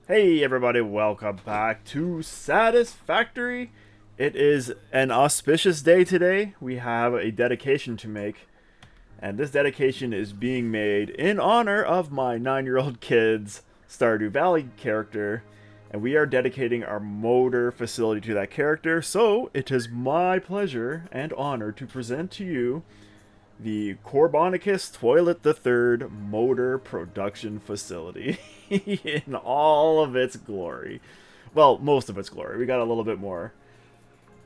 Hey everybody, welcome back to Satisfactory. It is an auspicious day today. We have a dedication to make, and this dedication is being made in honor of my 9-year-old kid's Stardew Valley character, and we are dedicating our motor facility to that character. So it is my pleasure and honor to present to you the Corbonicus Toilet the Third Motor Production Facility in all of its glory. Well, most of its glory. We got a little bit more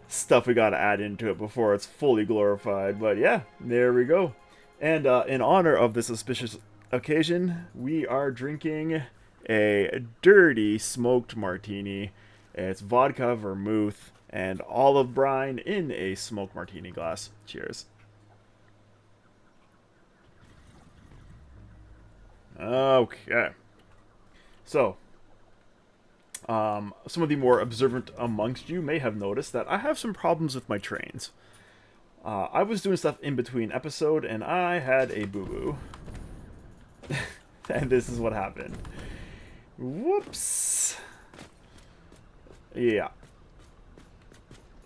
stuff we got to add into it before it's fully glorified. But yeah, there we go. And in honor of this auspicious occasion, we are drinking a dirty smoked martini. It's vodka, vermouth, and olive brine in a smoked martini glass. Cheers. Okay. So, some of the more observant amongst you may have noticed that I have some problems with my trains. I was doing stuff in between episode, and I had a boo-boo. And this is what happened. Whoops. Yeah.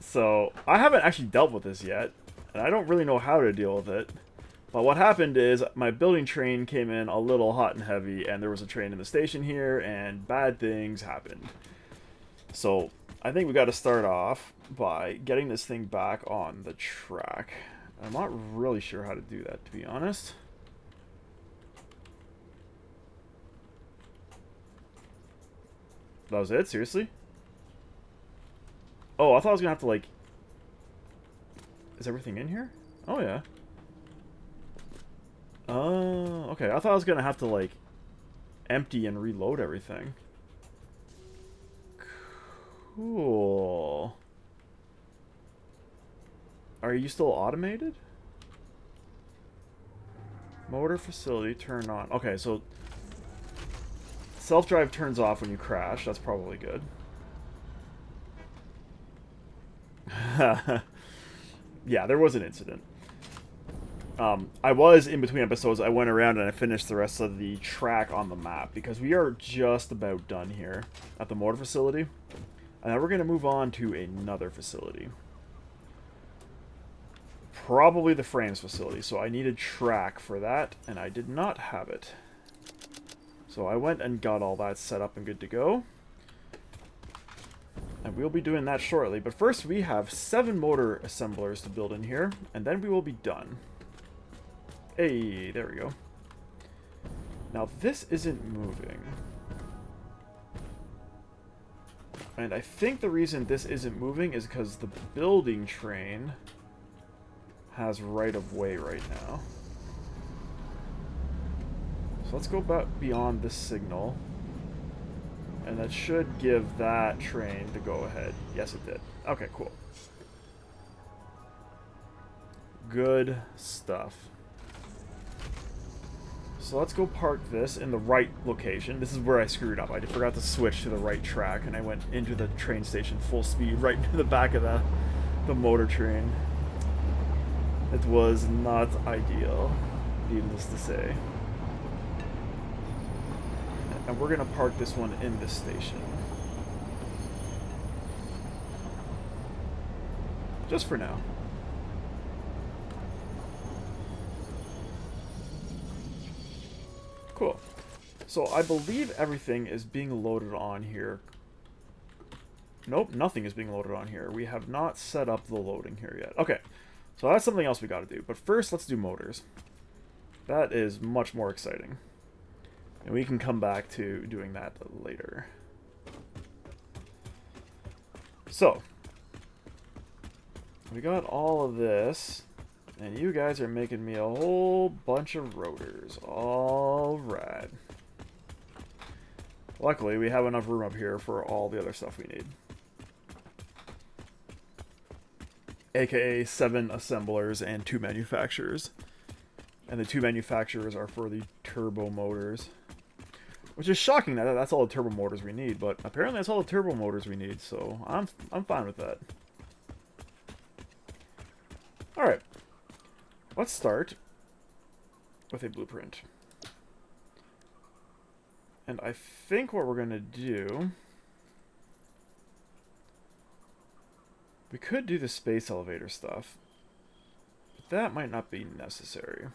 So, I haven't actually dealt with this yet, and I don't really know how to deal with it. But what happened is my building train came in a little hot and heavy, and there was a train in the station here, and bad things happened. So I think we got to start off by getting this thing back on the track. I'm not really sure how to do that, to be honest. That was it? Seriously? Oh, I thought I was going to have to, like... Is everything in here? Oh, yeah. Oh, okay. I thought I was going to have to, like, empty and reload everything. Cool. Are you still automated? Motor facility turn on. Okay, so self-drive turns off when you crash. That's probably good. Yeah, there was an incident. I was in between episodes. I went around and I finished the rest of the track on the map because we are just about done here at the motor facility. And now we're going to move on to another facility. Probably the frames facility. So I needed track for that, and I did not have it. So I went and got all that set up and good to go. And we'll be doing that shortly. But first we have 7 motor assemblers to build in here, and then we will be done. Hey, there we go. Now this isn't moving. And I think the reason this isn't moving is because the building train has right of way right now. So let's go back beyond this signal. And that should give that train the go-ahead. Yes, it did. Okay, cool. Good stuff. So let's go park this in the right location. This is where I screwed up. I forgot to switch to the right track, and I went into the train station full speed right into the back of the motor train. It was not ideal, needless to say. And we're going to park this one in this station. Just for now. Cool. So I believe everything is being loaded on here. Nope, nothing is being loaded on here. We have not set up the loading here yet. Okay, so that's something else we got to do. But first, let's do motors. That is much more exciting. And we can come back to doing that later. So, we got all of this. And you guys are making me a whole bunch of rotors. All right. Luckily, we have enough room up here for all the other stuff we need. AKA 7 assemblers and 2 manufacturers. And the 2 manufacturers are for the turbo motors. Which is shocking that that's all the turbo motors we need, but apparently that's all the turbo motors we need, so I'm fine with that. Alright. Let's start with a blueprint. And I think what we're going to do... We could do the space elevator stuff. But that might not be necessary.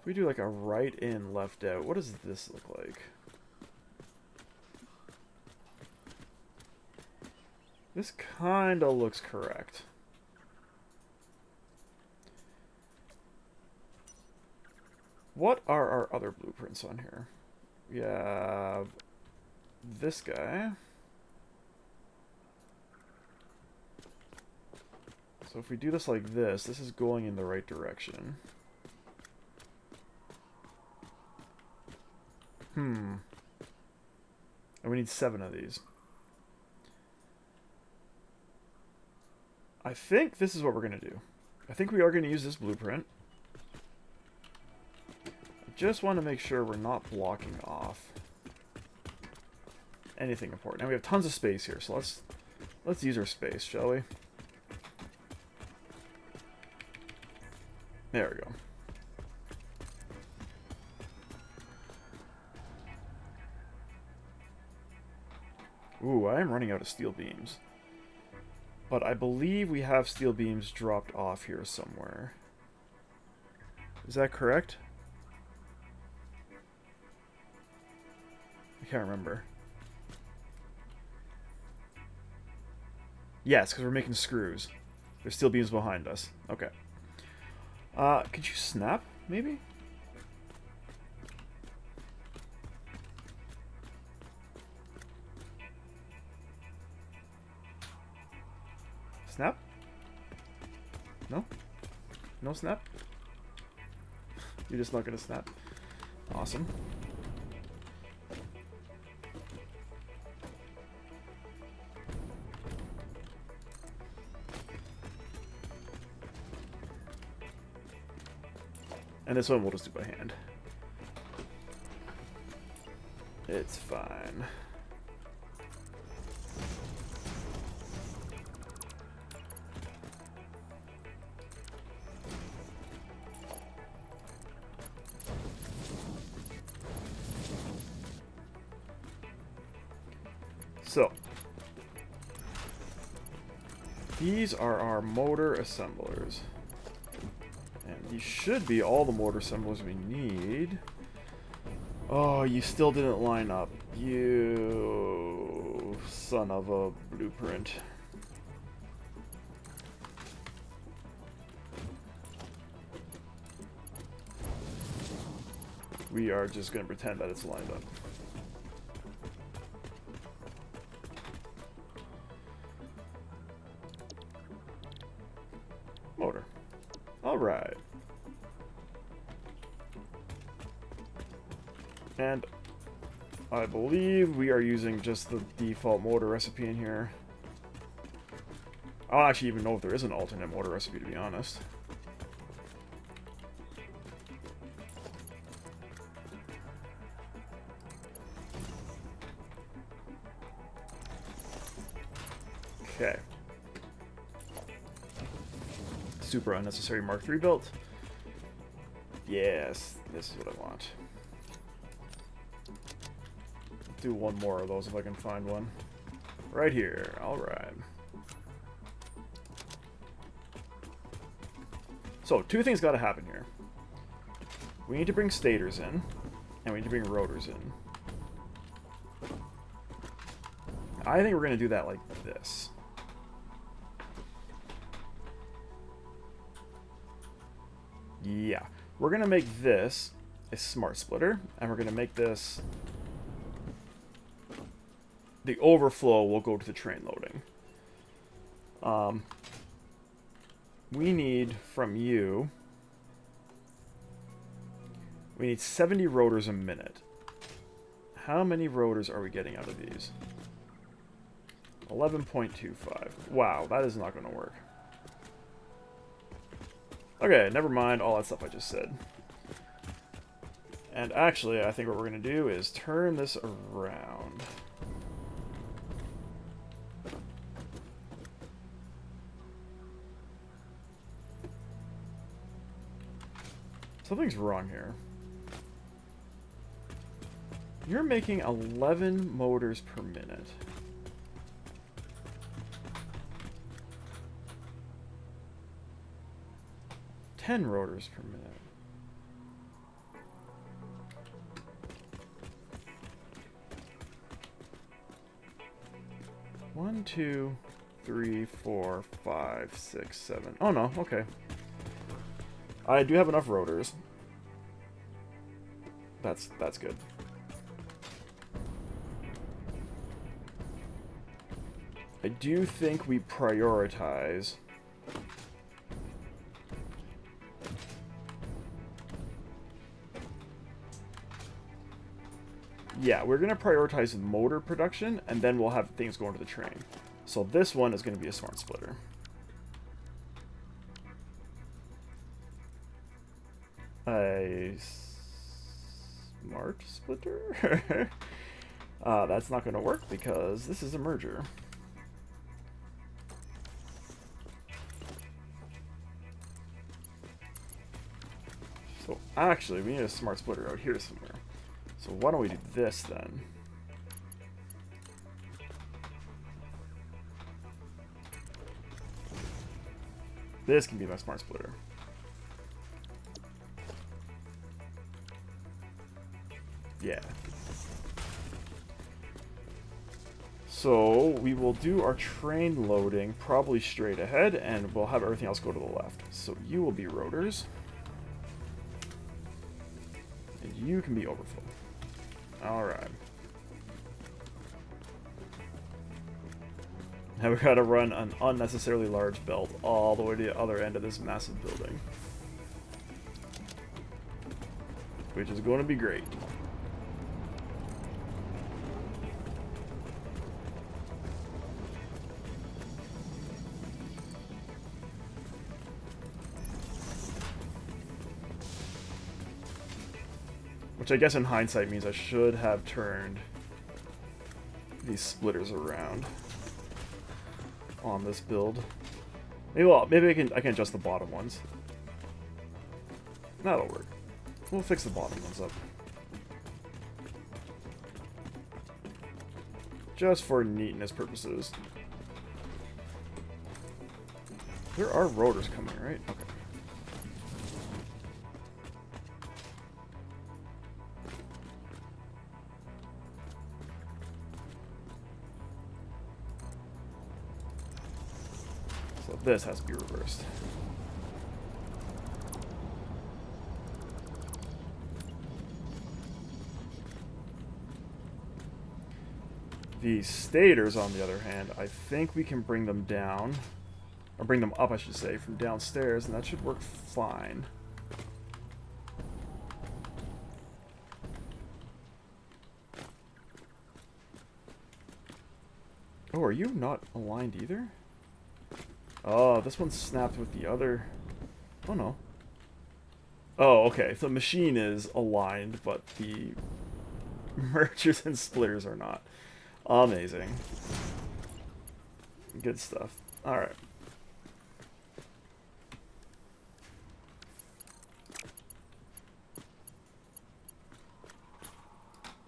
If we do like a right in, left out, what does this look like? This kinda looks correct. What are our other blueprints on here? We have this guy. So if we do this like this is going in the right direction. And we need 7 of these. I think this is what we're going to do. I think we are going to use this blueprint. I just want to make sure we're not blocking off anything important. And we have tons of space here, so let's use our space, shall we? There we go. Ooh, I am running out of steel beams. But I believe we have steel beams dropped off here somewhere. Is that correct? I can't remember. Yes, because we're making screws. There's steel beams behind us. Okay. Could you snap, maybe? Snap? No? No snap? You're just not gonna snap? Awesome. And this one we'll just do by hand. It's fine. So, these are our motor assemblers. And these should be all the motor assemblers we need. Oh, you still didn't line up. You son of a blueprint. We are just going to pretend that it's lined up. Motor. Alright. And I believe we are using just the default motor recipe in here. I don't actually even know if there is an alternate motor recipe, to be honest. Okay. Super unnecessary Mark III built. Yes, this is what I want. Do one more of those if I can find one. Right here. Alright. So, 2 things gotta happen here. We need to bring stators in, and we need to bring rotors in. I think we're gonna do that like this. Yeah. We're gonna make this a smart splitter, and we're gonna make this... The overflow will go to the train loading. We need from you... We need 70 rotors a minute. How many rotors are we getting out of these? 11.25. Wow, that is not going to work. Okay, never mind all that stuff I just said. And actually, I think what we're going to do is turn this around. Something's wrong here. You're making 11 motors per minute. Ten rotors per minute. One, two, three, four, five, six, seven. Oh no, okay. I do have enough rotors. That's good. I do think we prioritize yeah, we're going to prioritize motor production, and then we'll have things going to the train. So this one is going to be a smart splitter. A smart splitter? That's not going to work because this is a merger. So actually, we need a smart splitter out here somewhere. So why don't we do this then? This can be my smart splitter. Yeah. So we will do our train loading probably straight ahead, and we'll have everything else go to the left. So you will be rotors. And you can be overflow. Alright. Now we gotta run an unnecessarily large belt all the way to the other end of this massive building. Which is going to be great. Which I guess in hindsight means I should have turned these splitters around on this build. Maybe I can adjust the bottom ones. That'll work. We'll fix the bottom ones up. Just for neatness purposes. There are rotors coming, right? Okay. So this has to be reversed. The stators, on the other hand, I think we can bring them down, or bring them up, I should say, from downstairs, and that should work fine. Oh, are you not aligned either? Oh, this one snapped with the other. Oh, no. Oh, okay. So the machine is aligned, but the mergers and splitters are not. Amazing. Good stuff. Alright.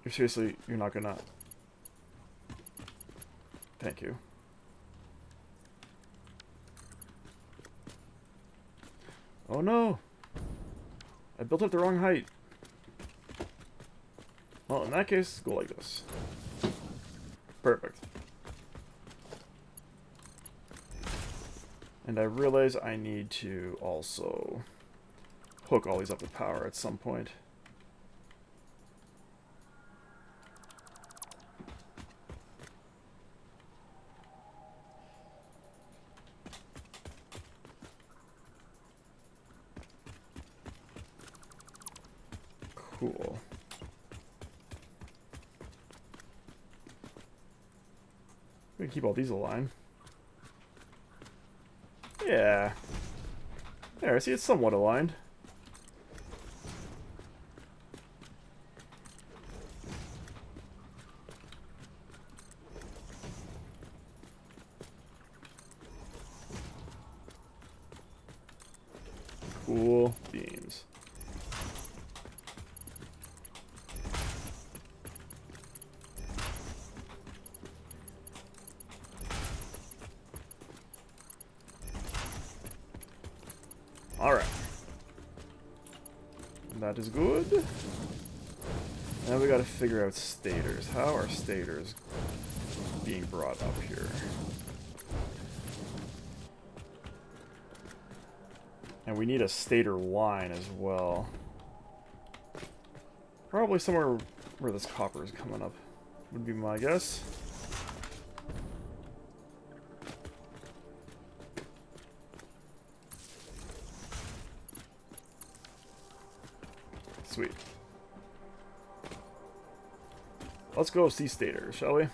You're not gonna... Thank you. Oh no! I built up the wrong height. Well, in that case, go like this. Perfect. And I realize I need to also hook all these up to power at some point. Cool. We can keep all these aligned. Yeah. There, see, it's somewhat aligned. Cool beans. Alright. That is good. Now we gotta figure out stators. How are stators being brought up here? And we need a stator line as well. Probably somewhere where this copper is coming up, would be my guess. Sweet. Let's go see stators, shall we?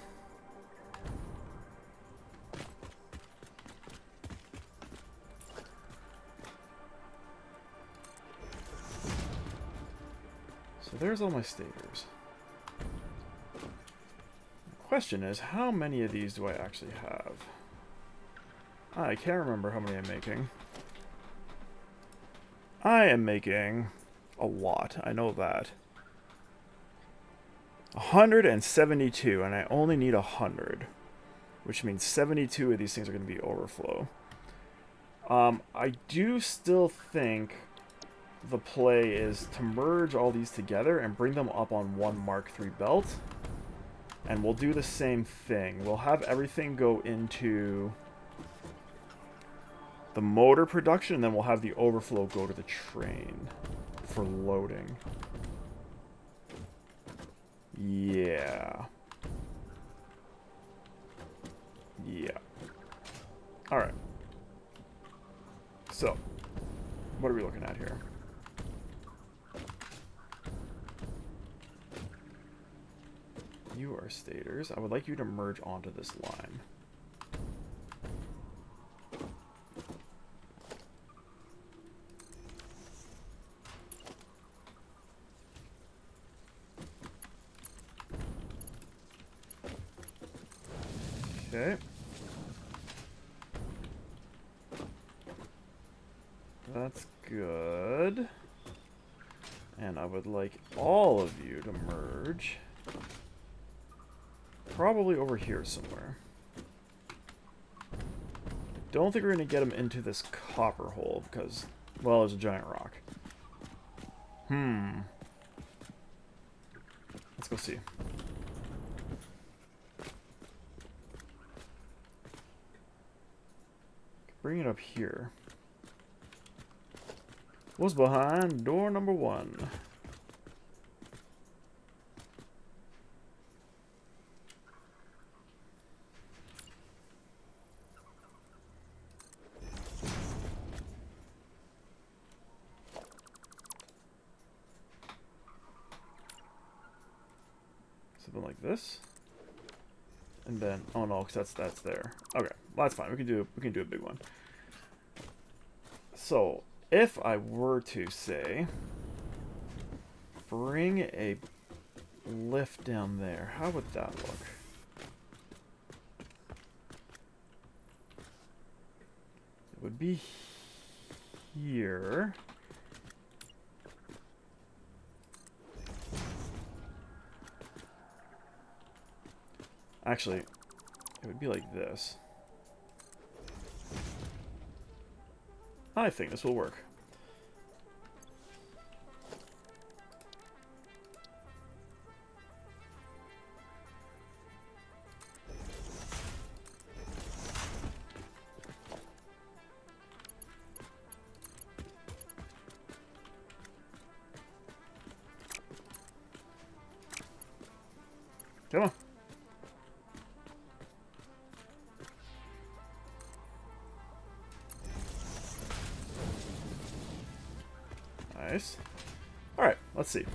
So there's all my stators. The question is, how many of these do I actually have? I can't remember how many I'm making. I am making a lot, I know that. 172, and I only need 100. Which means 72 of these things are going to be overflow. I do still think the play is to merge all these together and bring them up on one Mark III belt. And we'll do the same thing. We'll have everything go into the motor production, and then we'll have the overflow go to the train for loading. Yeah. Yeah. Alright. So, what are we looking at here? You are stators. I would like you to merge onto this line. Okay. That's good. And I would like all of you to merge. Probably over here somewhere. Don't think we're going to get them into this copper hole because, well, there's a giant rock. Let's go see. Bring it up here. What's behind door number 1? Something like this. And then, oh no, because that's there. Okay, well, that's fine. We can do a big one. So, if I were to say, bring a lift down there, how would that look? It would be here. Actually, it would be like this. I think this will work. Come on. Nice. Alright, let's see.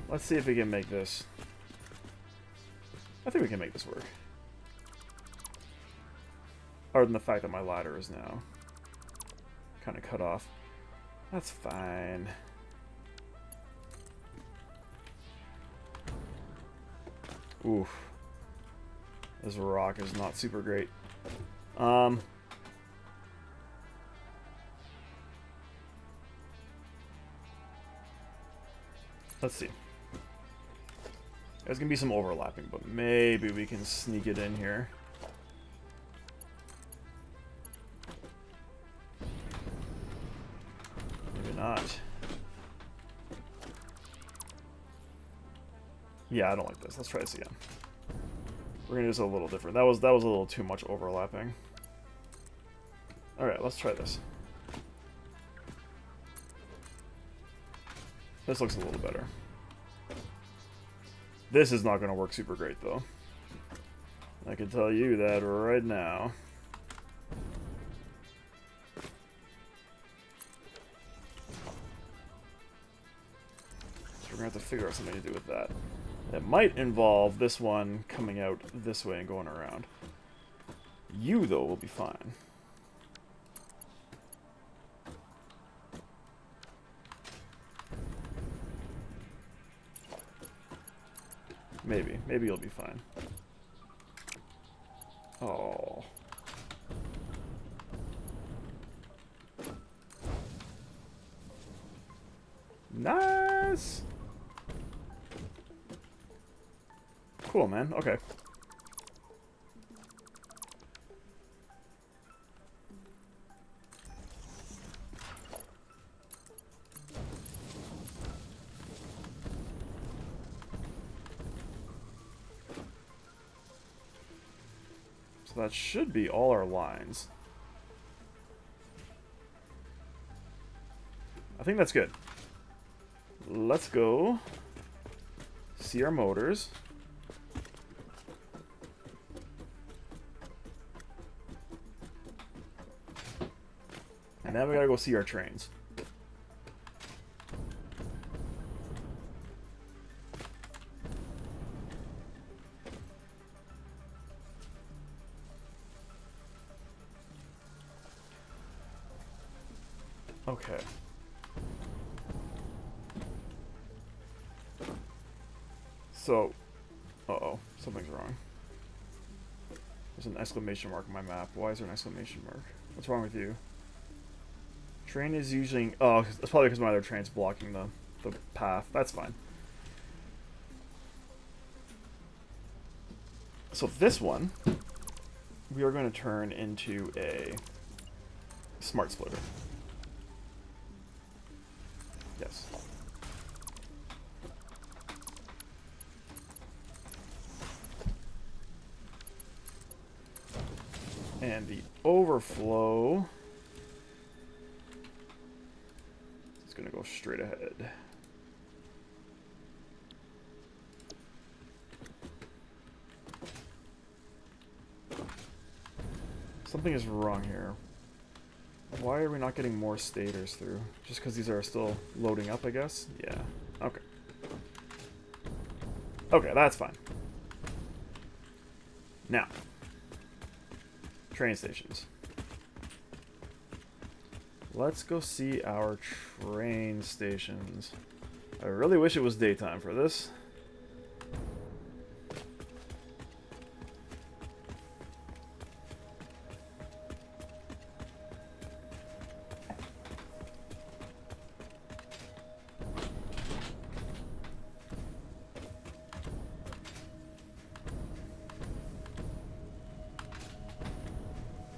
Let's see if we can make this. I think we can make this work. Other than the fact that my ladder is now kind of cut off. That's fine. Oof. This rock is not super great. Let's see. There's gonna be some overlapping, but maybe we can sneak it in here. Yeah, I don't like this. Let's try this again. We're gonna do this a little different. That was a little too much overlapping. Alright, let's try this. This looks a little better. This is not gonna work super great though. I can tell you that right now. So we're gonna have to figure out something to do with that. It might involve this one coming out this way and going around. You, though, will be fine. Maybe. Maybe you'll be fine. Oh. Nice! Cool, man. Okay. So that should be all our lines. I think that's good. Let's go see our motors. And now we gotta go see our trains. Okay. So, uh-oh, something's wrong. There's an exclamation mark on my map. Why is there an exclamation mark? What's wrong with you? Train is usually... Oh, that's probably because my other train's blocking the path. That's fine. So this one, we are going to turn into a smart splitter. Yes. And the overflow is going to go straight ahead. Something is wrong here. Why are we not getting more stators through? Just because these are still loading up, I guess? Yeah. Okay. Okay, that's fine. Now. Train stations. Let's go see our train stations. I really wish it was daytime for this.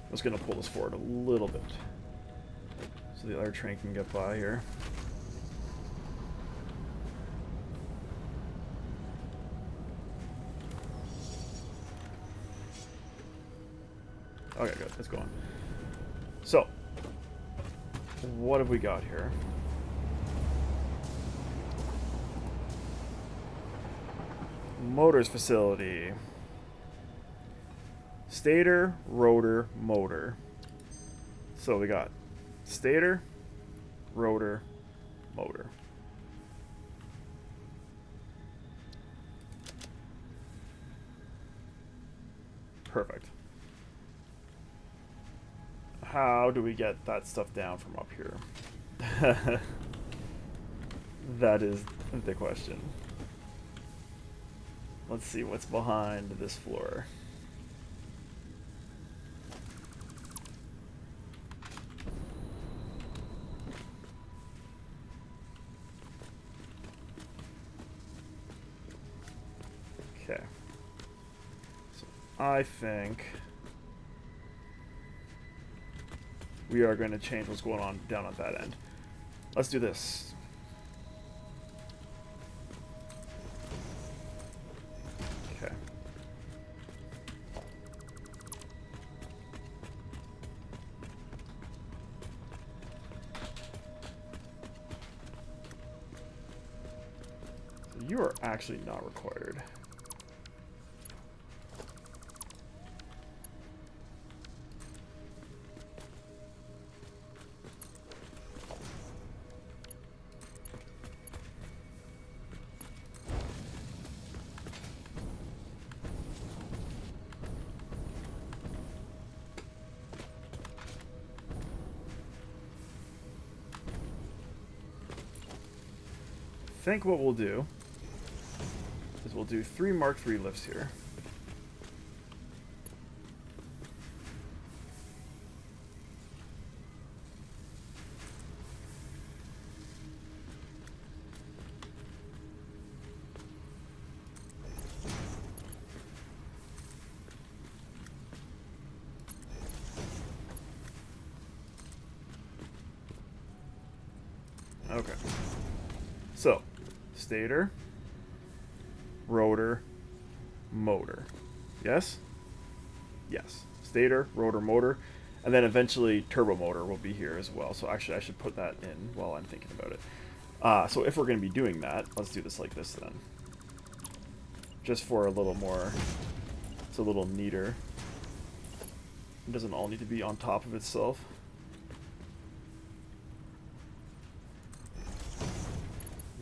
I was going to pull this forward a little bit so the other train can get by here. Okay, good. It's going. So, what have we got here? Motors facility. Stator, rotor, motor. So we got stator, rotor, motor. Perfect. How do we get that stuff down from up here? That is the question. Let's see what's behind this floor. Okay. So I think we are going to change what's going on down at that end. Let's do this. You are actually not required. I think what we'll do is we'll do 3 Mark III lifts here. Okay. So, stator, rotor, motor. Yes? Yes. Stator, rotor, motor. And then eventually turbo motor will be here as well. So actually I should put that in while I'm thinking about it. So if we're going to be doing that, let's do this like this then. Just for a little more, it's a little neater. It doesn't all need to be on top of itself.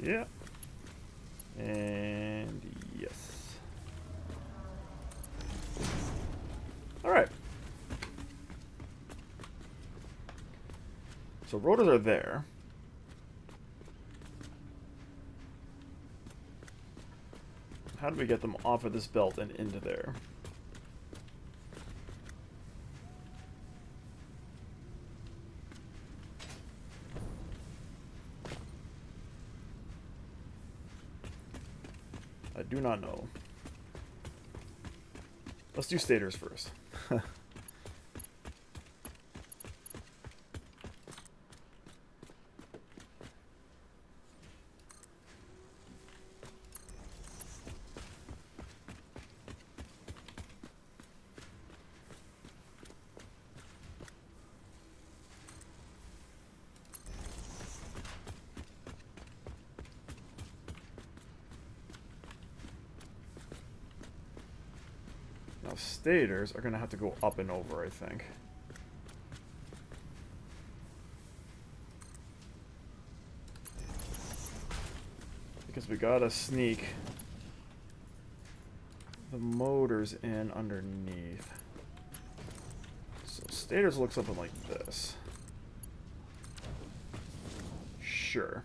Yeah. And yes. Alright. So rotors are there. How do we get them off of this belt and into there? I do not know. Let's do stators first. Now stators are going to have to go up and over, I think. Because we gotta sneak the motors in underneath. So stators look something like this. Sure.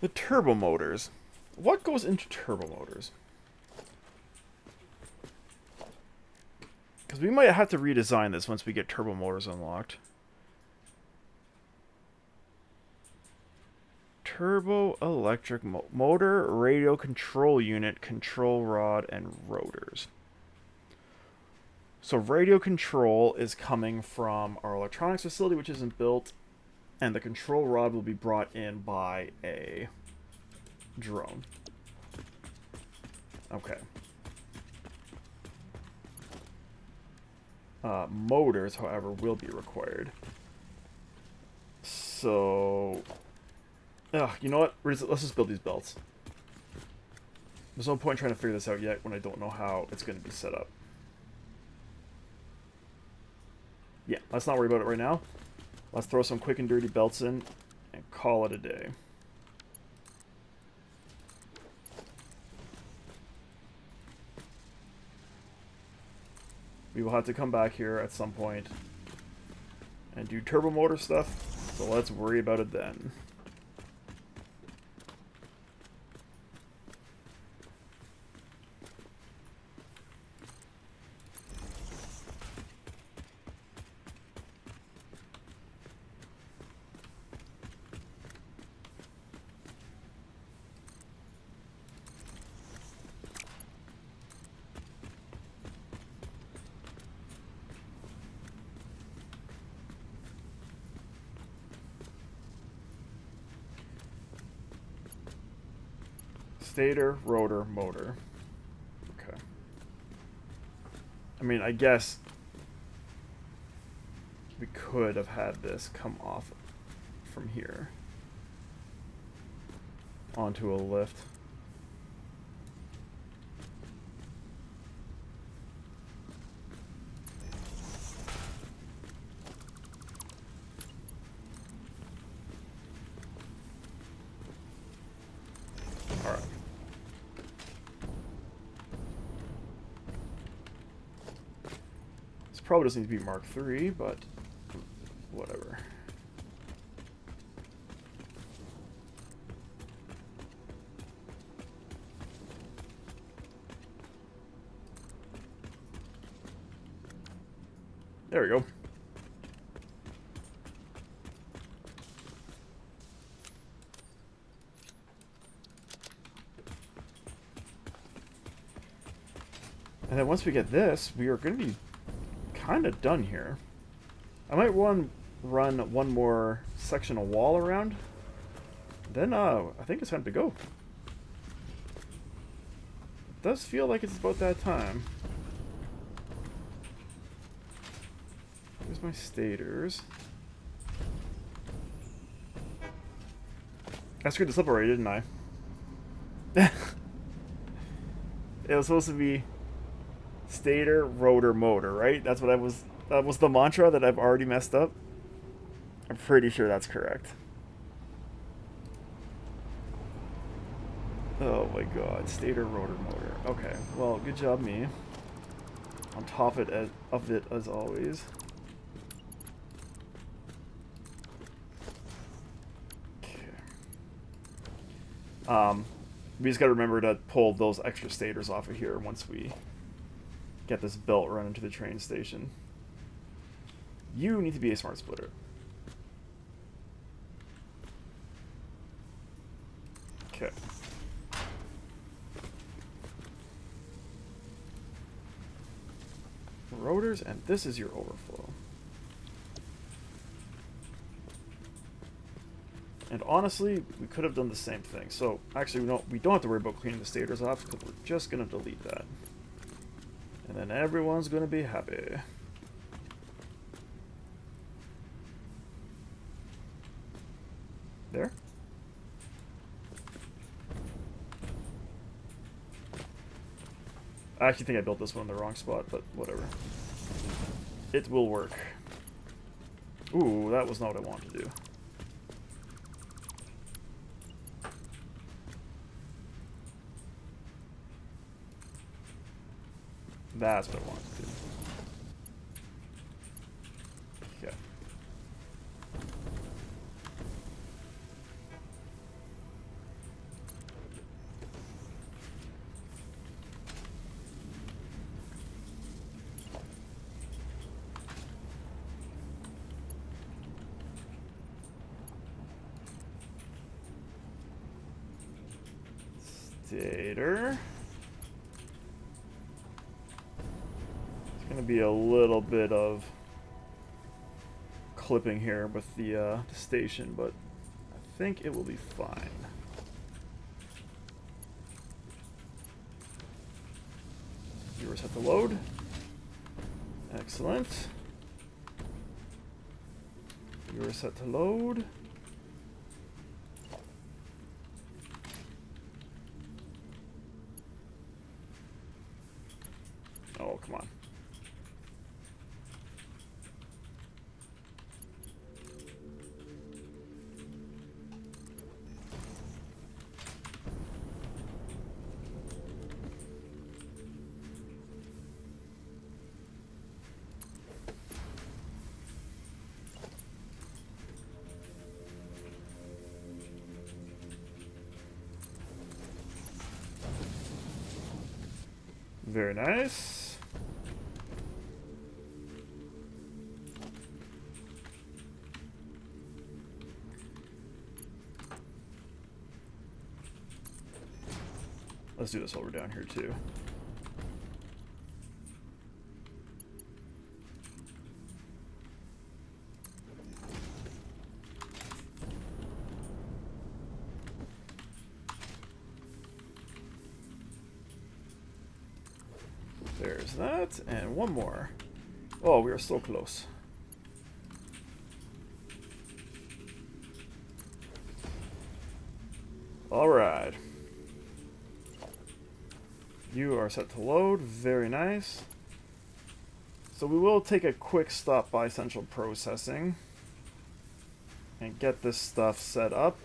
The turbo motors. What goes into turbo motors? Because we might have to redesign this once we get turbo motors unlocked. Turbo electric motor, radio control unit, control rod, and rotors. So radio control is coming from our electronics facility, which isn't built. And the control rod will be brought in by a drone. Okay. Motors, however, will be required. So... you know what? Let's just build these belts. There's no point trying to figure this out yet when I don't know how it's going to be set up. Yeah, let's not worry about it right now. Let's throw some quick and dirty belts in and call it a day. We will have to come back here at some point and do turbo motor stuff, so let's worry about it then. Stator, rotor, motor. Okay. I mean, I guess we could have had this come off from here onto a lift. Alright. This probably doesn't need to be Mark III, but whatever. There we go. And then once we get this, we are going to be kind of done here. I might run one more section of wall around. Then I think it's time to go. It does feel like it's about that time. Here's my stators. I screwed this up already, didn't I? It was supposed to be stator, rotor, motor, right? That was the mantra that I've already messed up. I'm pretty sure that's correct. Oh my god, stator, rotor, motor. Okay, well, good job me. On top of it as always. We just gotta remember to pull those extra stators off of here once we get this belt running to the train station. You need to be a smart splitter. Okay. Rotors, and this is your overflow. And honestly, we could have done the same thing. So, actually, we don't have to worry about cleaning the stators off, because we're just going to delete that. And then everyone's going to be happy. There? I actually think I built this one in the wrong spot, but whatever. It will work. Ooh, that was not what I wanted to do. That's what I wanted to do. Okay. Stator. Gonna be a little bit of clipping here with the station, but I think it will be fine. You are set to load. Excellent. You are set to load. Oh, come on. Very nice. Let's do this while we're down here too. There's that, and one more. Oh, we are so close. Alright. You are set to load. Very nice. So we will take a quick stop by Central Processing and get this stuff set up.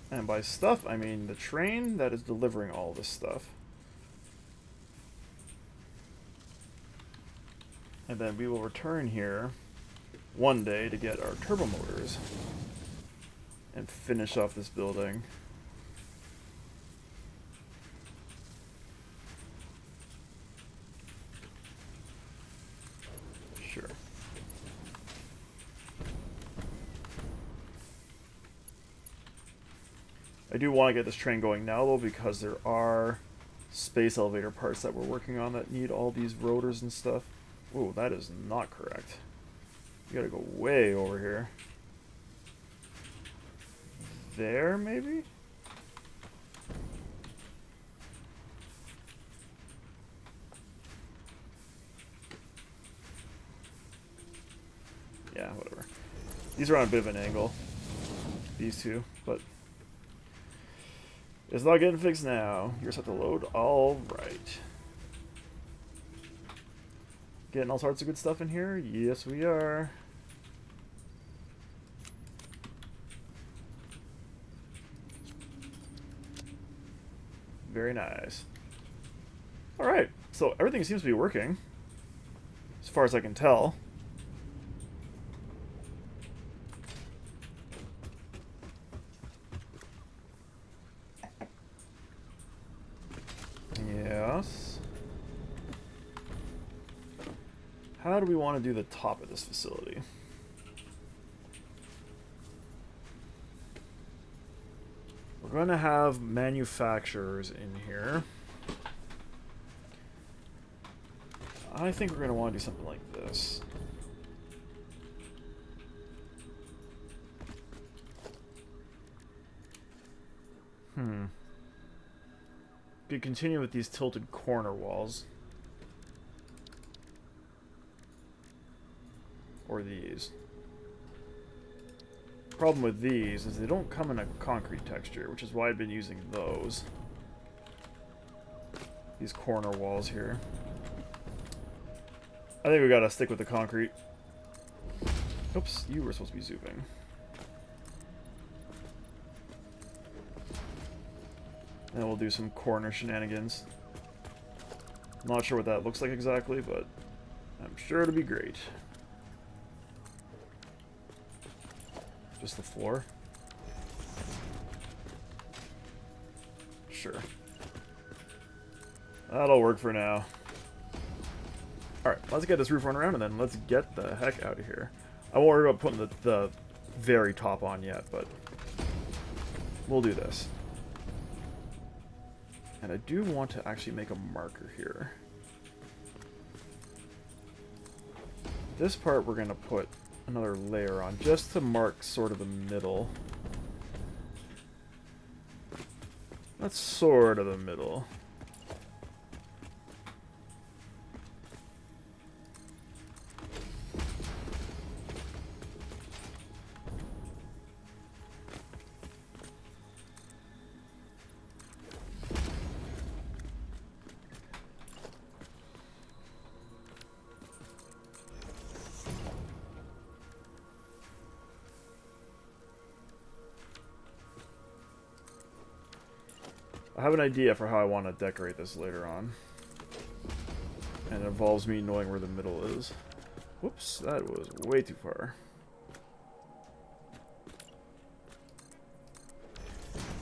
And by stuff, I mean the train that is delivering all this stuff. And then we will return here one day to get our turbo motors and finish off this building. Sure. I do want to get this train going now, though, because there are space elevator parts that we're working on that need all these rotors and stuff. Ooh, that is not correct. You gotta go way over here. There, maybe? Yeah, whatever. These are on a bit of an angle. These two, but it's not getting fixed now. You're set to load. Alright. Getting all sorts of good stuff in here? Yes, we are. Very nice. Alright, so everything seems to be working, as far as I can tell. Yes. How do we want to do the top of this facility? We're going to have manufacturers in here. I think we're going to want to do something like this. Could continue with these tilted corner walls. Or these. Problem with these is they don't come in a concrete texture, which is why I've been using those. These corner walls here. I think we gotta stick with the concrete. Oops, you were supposed to be zooming. And we'll do some corner shenanigans. Not sure what that looks like exactly, but I'm sure it'll be great. Just the floor? Sure. That'll work for now. Alright, let's get this roof run around and then let's get the heck out of here. I won't worry about putting the very top on yet, but we'll do this. And I do want to actually make a marker here. This part we're going to put another layer on just to mark sort of the middle. That's sort of the middle. I have an idea for how I want to decorate this later on. And it involves me knowing where the middle is. Whoops, that was way too far.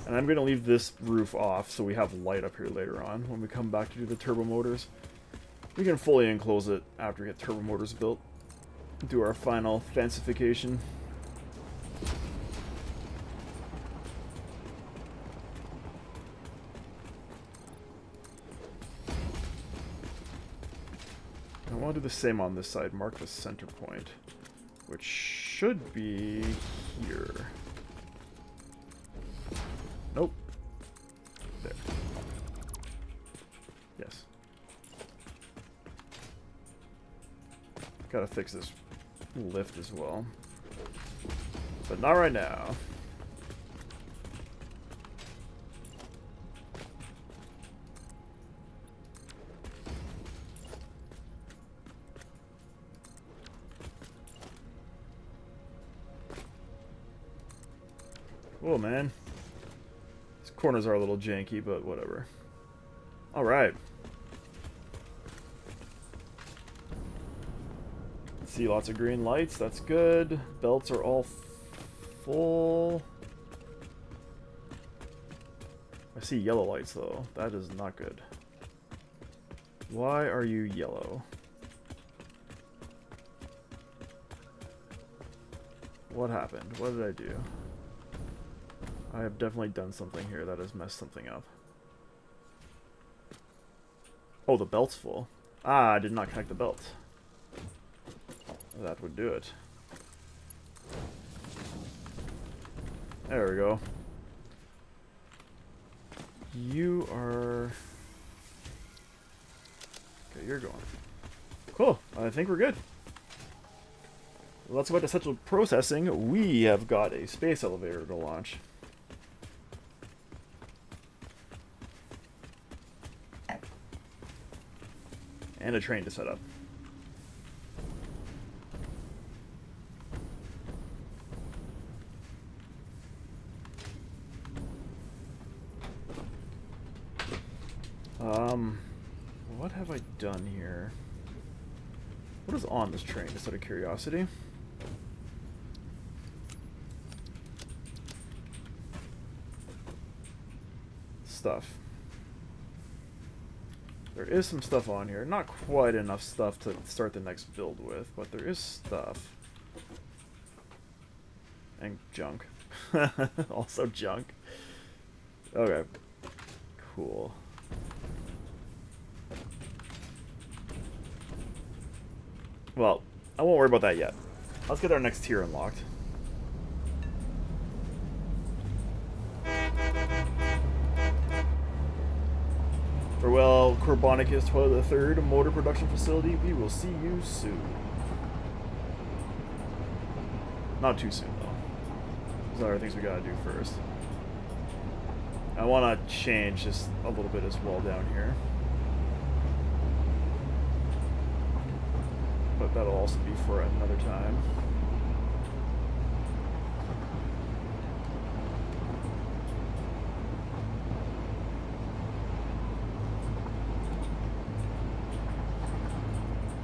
And I'm going to leave this roof off so we have light up here later on when we come back to do the turbo motors. We can fully enclose it after we get turbo motors built. Do our final fancification. I want to do the same on this side. Mark the center point, which should be here. Nope. There. Yes. Gotta fix this lift as well. But not right now. Oh man. These corners are a little janky, but whatever. Alright. See lots of green lights, that's good. Belts are all full. I see yellow lights though. That is not good. Why are you yellow? What happened? What did I do? I have definitely done something here that has messed something up. Oh, the belt's full. Ah, I did not connect the belt. That would do it. There we go. You are... Okay, you're going. Cool. I think we're good. Let's go to central processing. We have got a space elevator to launch. And a train to set up. What have I done here? What is on this train, just out of curiosity? Stuff. There is some stuff on here. Not quite enough stuff to start the next build with, but there is stuff. And junk. Also junk. Okay. Cool. Well, I won't worry about that yet. Let's get our next tier unlocked. Farewell, Corbonicus Toilet III, motor production facility. We will see you soon. Not too soon, though. There's other things we gotta do first. I want to change just a little bit as well down here. But that'll also be for another time.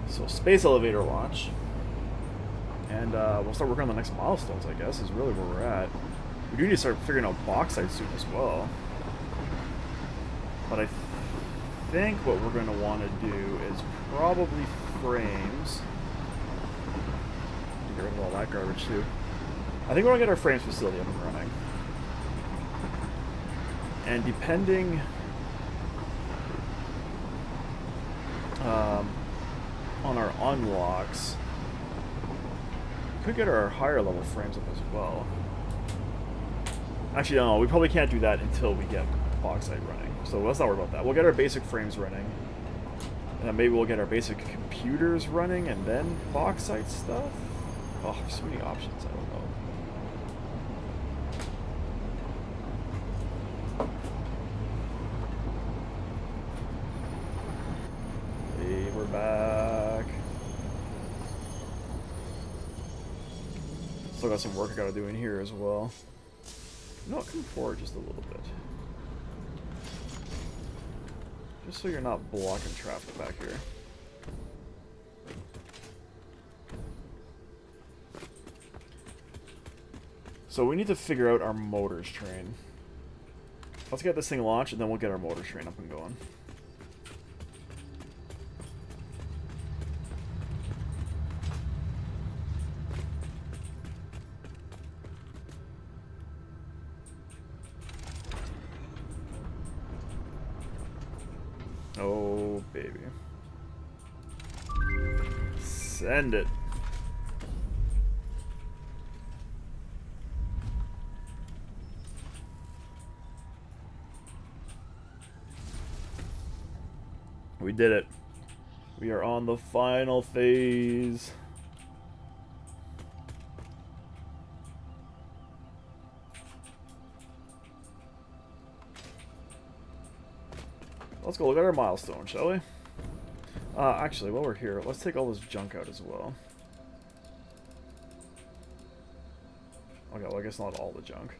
So space elevator launch. And we'll start working on the next milestones, I guess, is really where we're at. We do need to start figuring out bauxite soon as well. But I think what we're going to want to do is probably frames. Get rid of all that garbage too. I think we're going to get our frames facility up and running. And depending on our unlocks, we could get our higher level frames up as well. Actually, no, we probably can't do that until we get bauxite running. So let's not worry about that. We'll get our basic frames running. And then maybe we'll get our basic computers running and then bauxite stuff. Oh, there's so many options, I don't know. Hey, we're back. Still got some work I gotta do in here as well. You know what, come forward just a little bit. Just so you're not blocking traffic back here. So we need to figure out our motors train. Let's get this thing launched and then we'll get our motors train up and going. Oh, baby. Send it. We did it. We are on the final phase. let's go look at our milestone, shall we? Actually, while we're here, let's take all this junk out as well. Okay, well, I guess not all the junk.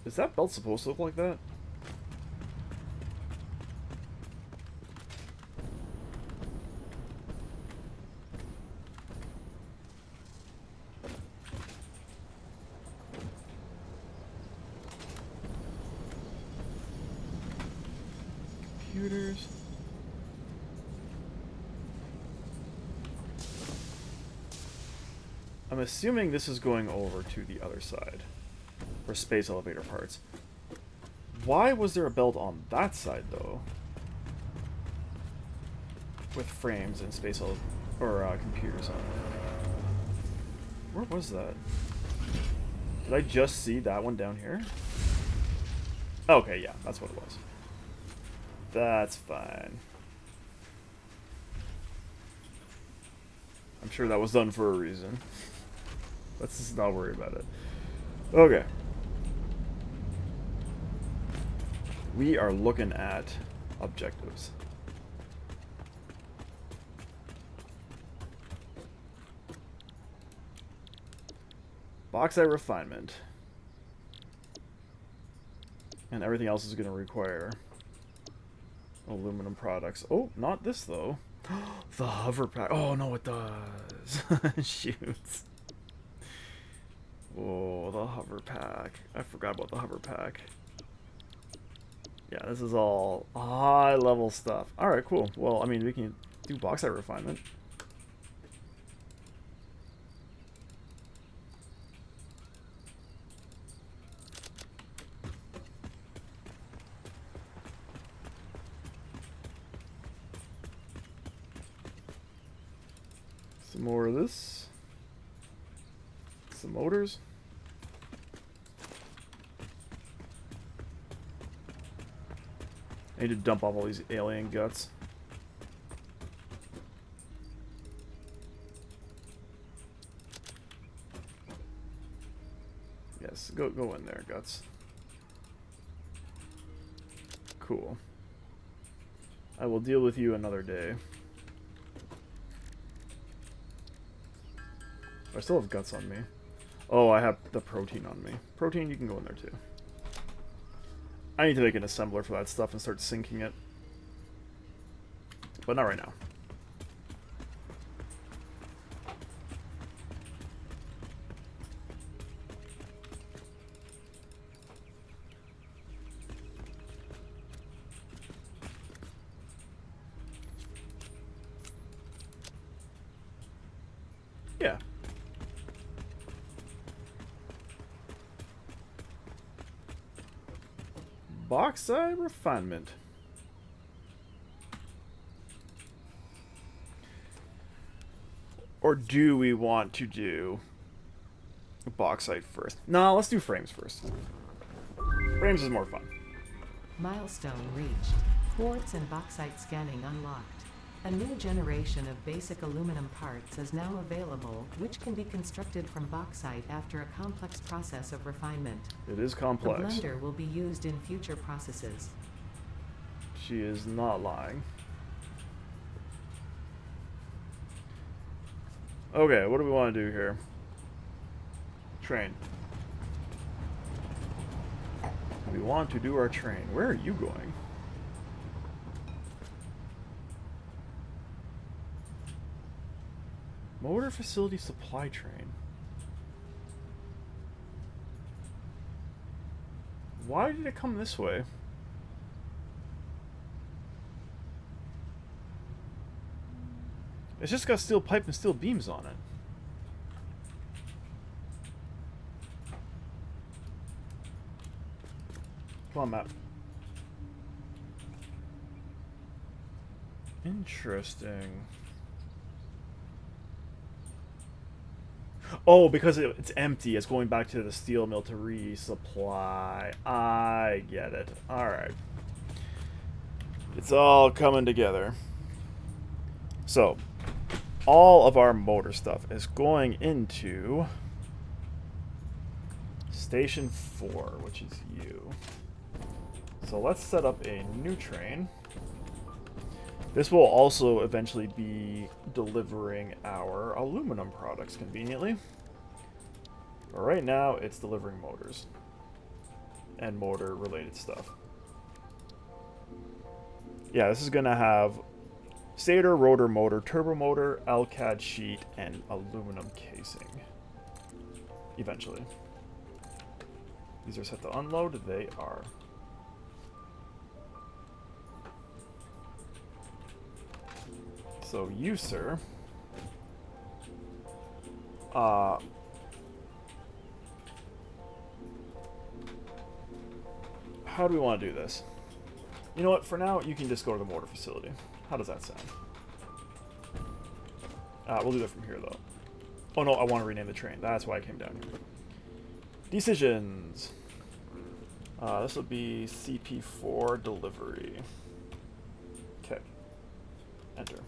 Is that belt supposed to look like that? Computers. I'm assuming this is going over to the other side. For space elevator parts. Why was there a belt on that side, though? With frames and space computers on it. Where was that? Did I just see that one down here? Okay, yeah, that's what it was. That's fine. I'm sure that was done for a reason. Let's just not worry about it. Okay. We are looking at objectives. Bauxite refinement. And everything else is going to require aluminum products. Oh, not this though. The hover pack. Oh, no, it does. Shoots. Oh, the hover pack. I forgot about the hover pack. Yeah, this is all high-level stuff. Alright, cool. Well, I mean, we can do bauxite refinement. Some more of this. Some motors. I need to dump off all these alien guts. Yes, go in there, guts. Cool. I will deal with you another day. I still have guts on me. Oh, I have the protein on me. Protein, you can go in there too. I need to make an assembler for that stuff and start syncing it. But not right now. Yeah. Bauxite refinement. Or do we want to do bauxite first? No, let's do frames first. Frames is more fun. Milestone reached. Quartz and bauxite scanning unlocked. A new generation of basic aluminum parts is now available, which can be constructed from bauxite after a complex process of refinement. It is complex. The blender will be used in future processes. She is not lying. Okay, what do we want to do here? Train. We want to do our train. Where are you going? Motor facility supply train. Why did it come this way? It's just got steel pipe and steel beams on it. Come on, map. Interesting. Oh, because it's empty. It's going back to the steel mill to resupply. I get it. Alright. It's all coming together. So, all of our motor stuff is going into Station 4, which is you. So let's set up a new train. This will also eventually be delivering our aluminum products conveniently. But right now, it's delivering motors and motor-related stuff. Yeah, this is going to have stator, rotor motor, turbo motor, LCAD sheet, and aluminum casing. Eventually. These are set to unload. They are. So you, sir, how do we want to do this? You know what, for now, you can just go to the motor facility. How does that sound? We'll do that from here, though. Oh no, I want to rename the train. That's why I came down here. Decisions. This will be CP4 delivery. Okay. Enter.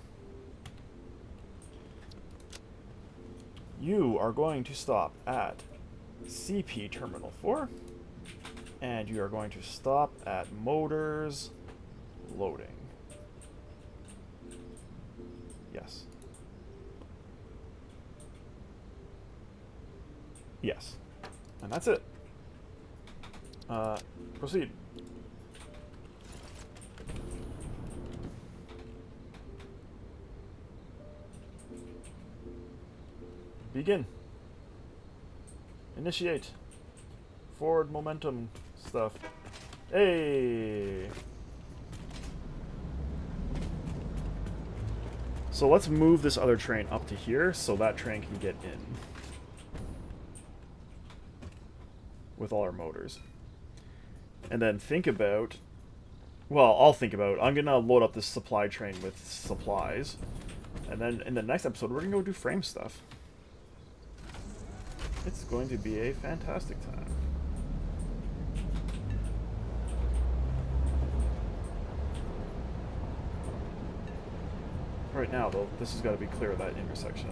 You are going to stop at CP Terminal 4, and you are going to stop at Motors Loading. Yes. Yes. And that's it. Proceed. Begin. Initiate. Forward momentum stuff. Hey! So let's move this other train up to here so that train can get in. With all our motors. And then think about... Well, I'll think about... I'm going to load up this supply train with supplies. And then in the next episode, we're going to go do frame stuff. It's going to be a fantastic time. Right now, though, this has got to be clear of that intersection.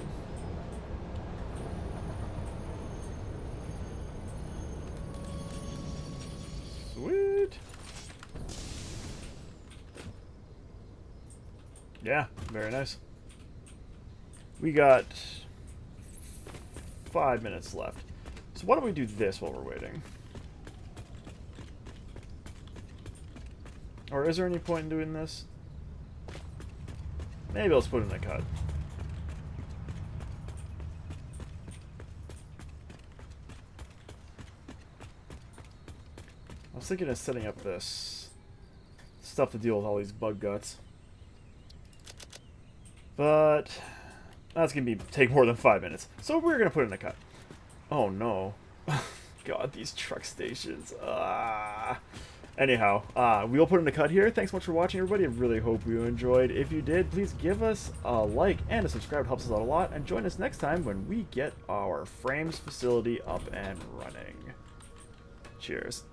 Sweet! Yeah, very nice. We got 5 minutes left. So why don't we do this while we're waiting? Or is there any point in doing this? Maybe let's put in a cut. I was thinking of setting up this stuff to deal with all these bug guts. But that's going to take more than 5 minutes. So we're going to put in a cut. Oh no. God, these truck stations. Anyhow, we'll put in a cut here. Thanks so much for watching, everybody. I really hope you enjoyed. If you did, please give us a like and a subscribe. It helps us out a lot. And join us next time when we get our frames facility up and running. Cheers.